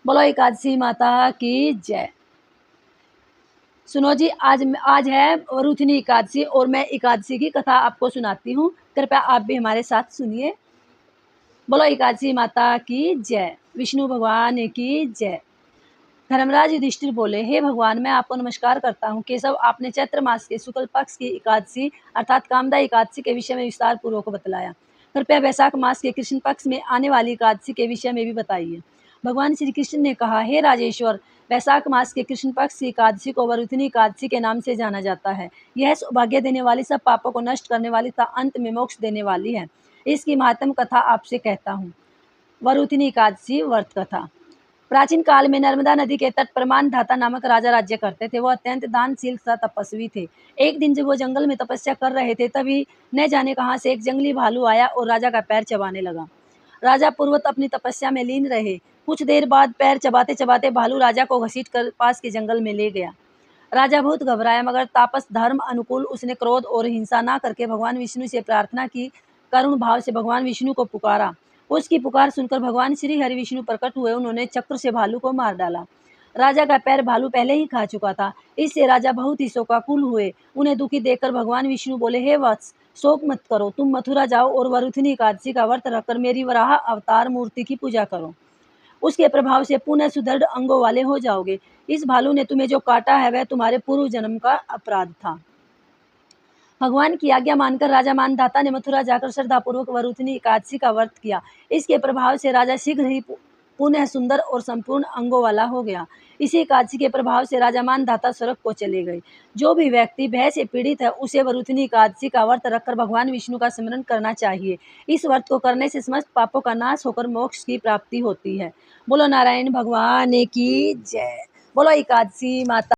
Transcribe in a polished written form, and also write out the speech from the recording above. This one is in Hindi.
बोलो एकादशी माता की जय। सुनो जी, आज है वरुथिनी एकादशी और मैं एकादशी की कथा आपको सुनाती हूँ। कृपया आप भी हमारे साथ सुनिए। बोलो एकादशी माता की जय। विष्णु भगवान की जय। धर्मराज युधिष्ठिर बोले, हे भगवान, मैं आपको नमस्कार करता हूँ। केशव, आपने चैत्र मास के शुक्ल पक्ष की एकादशी अर्थात कामदा एकादशी के विषय में विस्तार पूर्वक बतलाया। कृपया वैशाख मास के कृष्ण पक्ष में आने वाली एकादशी के विषय में भी बताइए। भगवान श्री कृष्ण ने कहा, हे राजेश्वर, वैशाख मास के कृष्ण पक्ष की एकादशी को वरुथिनी एकादशी के नाम से जाना जाता है। यह सौभाग्य देने वाली, सब पापों को नष्ट करने वाली तथा अंत में मोक्ष देने वाली है। इसकी महत्तम कथा आपसे कहता हूँ। वरुथिनी एकादशी व्रत कथा। प्राचीन काल में नर्मदा नदी के तट पर मानधाता नामक राजा राज्य करते थे। वो अत्यंत दानशील तथा तपस्वी थे। एक दिन जब वो जंगल में तपस्या कर रहे थे, तभी न जाने कहां से एक जंगली भालू आया और राजा का पैर चबाने लगा। राजा पूर्वत अपनी तपस्या में लीन रहे। कुछ देर बाद पैर चबाते चबाते भालू राजा को घसीट कर पास के जंगल में ले गया। राजा बहुत घबराया, मगर तापस धर्म अनुकूल उसने क्रोध और हिंसा ना करके भगवान विष्णु से प्रार्थना की। करुण भाव से भगवान विष्णु को पुकारा। उसकी पुकार सुनकर भगवान श्री हरि विष्णु प्रकट हुए। उन्होंने चक्र से भालू को मार डाला। राजा का पैर भालू पहले ही खा चुका था। इससे राजा बहुत ही शोकाकुल हुए। उन्हें दुखी देखकर भगवान विष्णु बोले, हे वत्स, शोक मत करो। तुम मथुरा जाओ और वरुथिनी एकादशी का व्रत रखकर मेरी वराह अवतार मूर्ति की पूजा करो। उसके प्रभाव से पुनः सुदृढ़ अंगों वाले हो जाओगे। इस भालू ने तुम्हें जो काटा है वह तुम्हारे पूर्व जन्म का अपराध था। भगवान की आज्ञा मानकर राजा मानधाता ने मथुरा जाकर श्रद्धापूर्वक वरुथिनी एकादशी का व्रत किया। इसके प्रभाव से राजा शीघ्र ही पुनः सुंदर और संपूर्ण अंगों वाला हो गया। इसी एकादशी के प्रभाव से राजा मानधाता स्वर्ग को चले गए। जो भी व्यक्ति भय से पीड़ित है, उसे वरुथिनी एकादशी का व्रत रखकर भगवान विष्णु का स्मरण करना चाहिए। इस व्रत को करने से समस्त पापों का नाश होकर मोक्ष की प्राप्ति होती है। बोलो नारायण भगवान की जय। बोलो एकादशी माता